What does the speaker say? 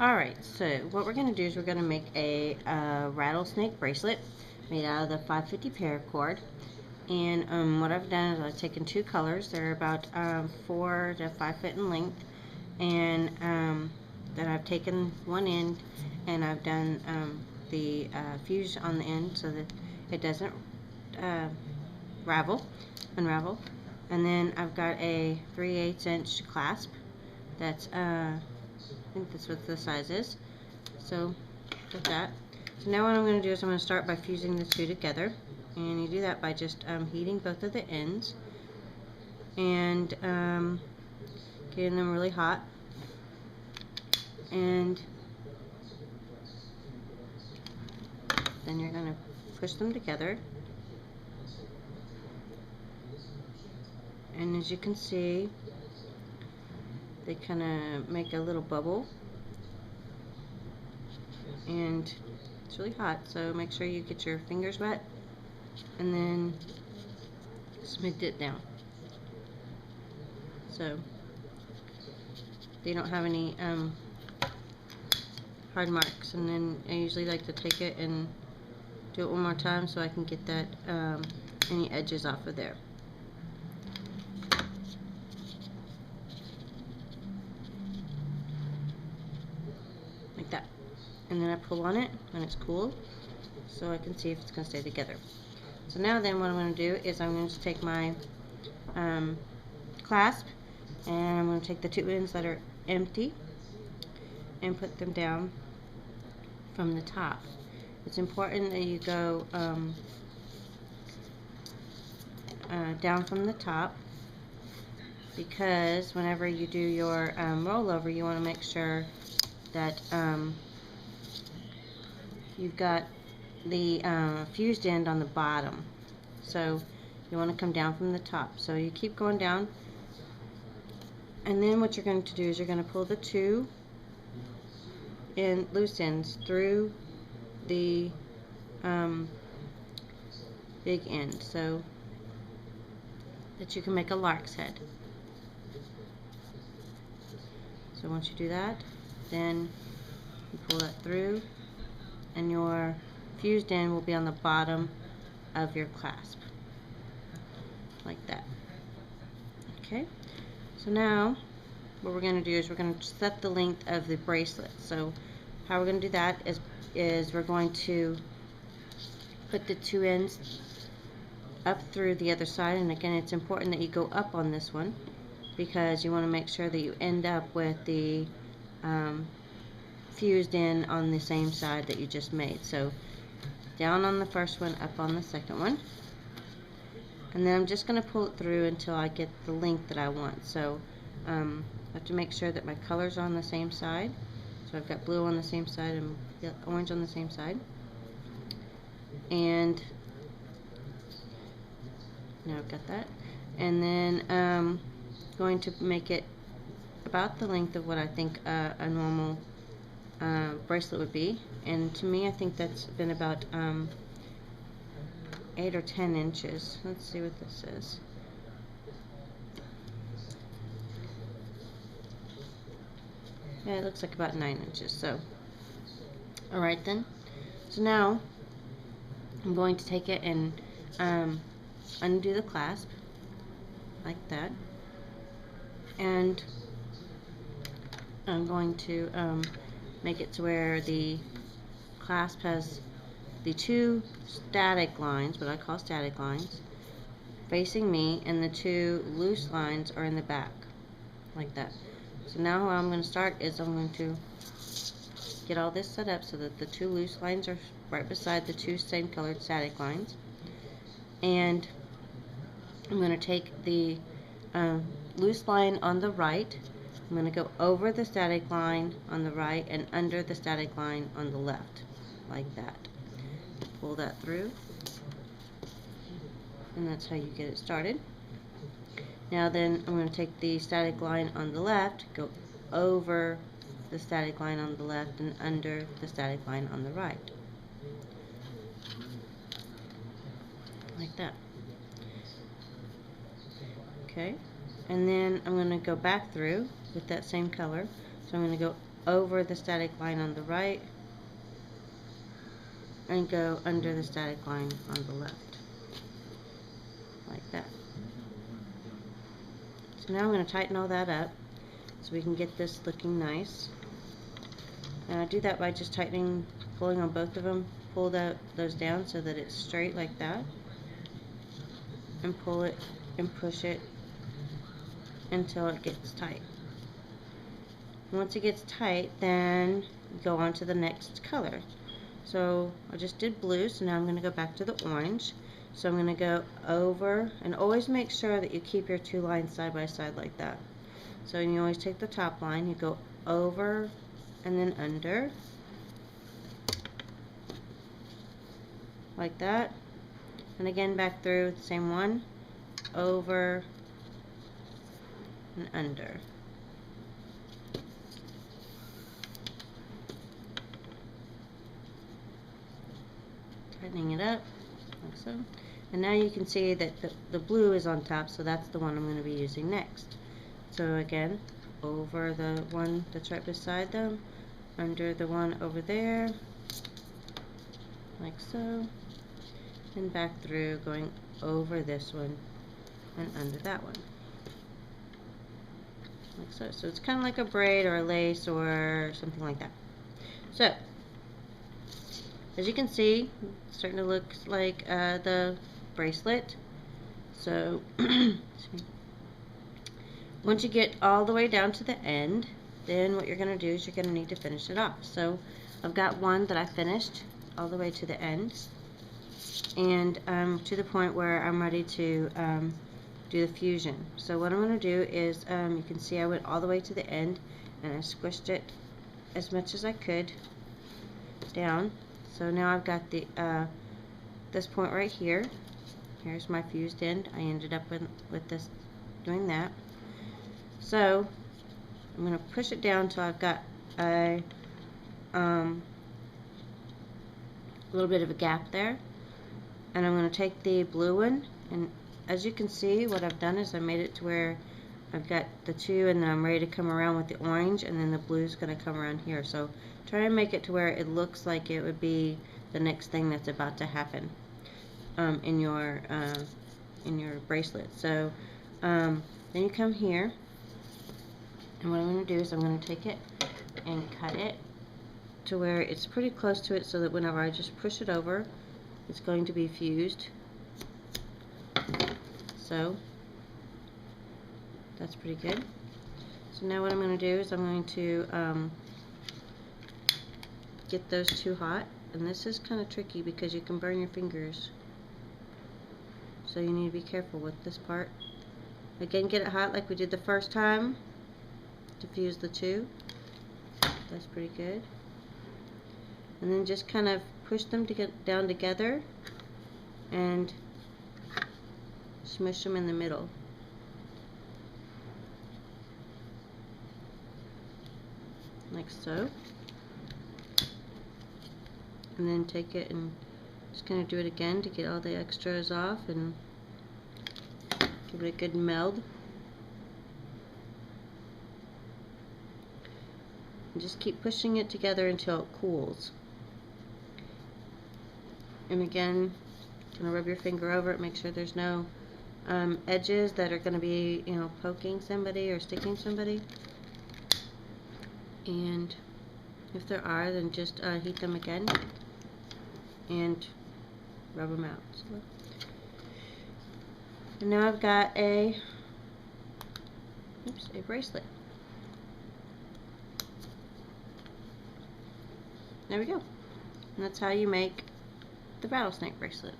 Alright, so what we're going to do is we're going to make a rattlesnake bracelet made out of the 550 paracord. And what I've done is I've taken two colors. They're about 4 to 5 foot in length. And then I've taken one end and I've done the fuse on the end so that it doesn't unravel. And then I've got a 3/8 inch clasp. That's I think that's what the size is. So, get that. So now what I'm going to do is I'm going to start by fusing the two together. And you do that by just heating both of the ends. And getting them really hot. And then you're going to push them together. And as you can see, they kind of make a little bubble, and it's really hot, so make sure you get your fingers wet and then smooth it down so they don't have any hard marks. And then I usually like to take it and do it one more time so I can get that any edges off of there. Like that. And then I pull on it when it's cool so I can see if it's going to stay together. So now then what I'm going to do is I'm going to take my clasp and I'm going to take the two ends that are empty and put them down from the top. It's important that you go down from the top, because whenever you do your rollover, you want to make sure that you've got the fused end on the bottom. So you want to come down from the top. So you keep going down, and then what you're going to do is you're going to pull the two loose ends through the big end so that you can make a lark's head. So once you do that, then you pull that through and your fused end will be on the bottom of your clasp, like that. Okay, so now what we're going to do is we're going to set the length of the bracelet. So how we're going to do that is we're going to put the two ends up through the other side, and again it's important that you go up on this one because you want to make sure that you end up with the fused end on the same side that you just made. So down on the first one, up on the second one, and then I'm just going to pull it through until I get the length that I want. So I have to make sure that my colors are on the same side. So I've got blue on the same side and orange on the same side, and now I've got that. And then going to make it about the length of what I think a normal bracelet would be, and to me I think that's been about 8 or 10 inches. Let's see what this is. Yeah, it looks like about 9 inches. So alright then, so now I'm going to take it and undo the clasp like that, and I'm going to make it to where the clasp has the two static lines, what I call static lines, facing me, and the two loose lines are in the back, like that. So now what I'm going to start is I'm going to get all this set up so that the two loose lines are right beside the two same colored static lines, and I'm going to take the loose line on the right. I'm going to go over the static line on the right and under the static line on the left, like that. Pull that through, and that's how you get it started. Now then I'm going to take the static line on the left, go over the static line on the left and under the static line on the right, like that. Okay, and then I'm going to go back through with that same color. So I'm going to go over the static line on the right and go under the static line on the left, like that. So now I'm going to tighten all that up so we can get this looking nice. And I do that by just tightening, pulling on both of them, pull those down so that it's straight like that, and pull it and push it until it gets tight. Once it gets tight, then go on to the next color. So I just did blue, so now I'm going to go back to the orange. So I'm going to go over, and always make sure that you keep your two lines side by side like that. So you always take the top line, you go over and then under, like that, and again back through the same one, over and under. Tightening it up like so. And now you can see that the blue is on top, so that's the one I'm going to be using next. So again, over the one that's right beside them, under the one over there, like so, and back through, going over this one and under that one, like so. So it's kind of like a braid or a lace or something like that. So as you can see, it's starting to look like the bracelet. So once you get all the way down to the end, then what you're going to do is you're going to need to finish it off. So I've got one that I finished all the way to the end, and to the point where I'm ready to do the fusion. So what I'm going to do is, you can see I went all the way to the end and I squished it as much as I could down. So now I've got the this point right here. Here's my fused end. I ended up with this, doing that. So I'm going to push it down till I've got a little bit of a gap there, and I'm going to take the blue one, and as you can see, what I've done is I made it to where I've got the two, and then I'm ready to come around with the orange, and then the blue is going to come around here. So try and make it to where it looks like it would be the next thing that's about to happen in your bracelet. So then you come here, and what I'm going to do is I'm going to take it and cut it to where it's pretty close to it, so that whenever I just push it over, it's going to be fused. So that's pretty good. So now what I'm going to do is I'm going to get those two hot, and this is kind of tricky because you can burn your fingers, so you need to be careful with this part. Again, get it hot like we did the first time to fuse the two. That's pretty good. And then just kind of push them to get down together and smush them in the middle. Like so. And then take it and just kind of do it again to get all the extras off and give it a good meld. And just keep pushing it together until it cools. And again, gonna rub your finger over it, make sure there's no edges that are going to be, poking somebody or sticking somebody. And if there are, then just heat them again and rub them out. So, and now I've got a bracelet. There we go. And that's how you make the rattlesnake bracelet.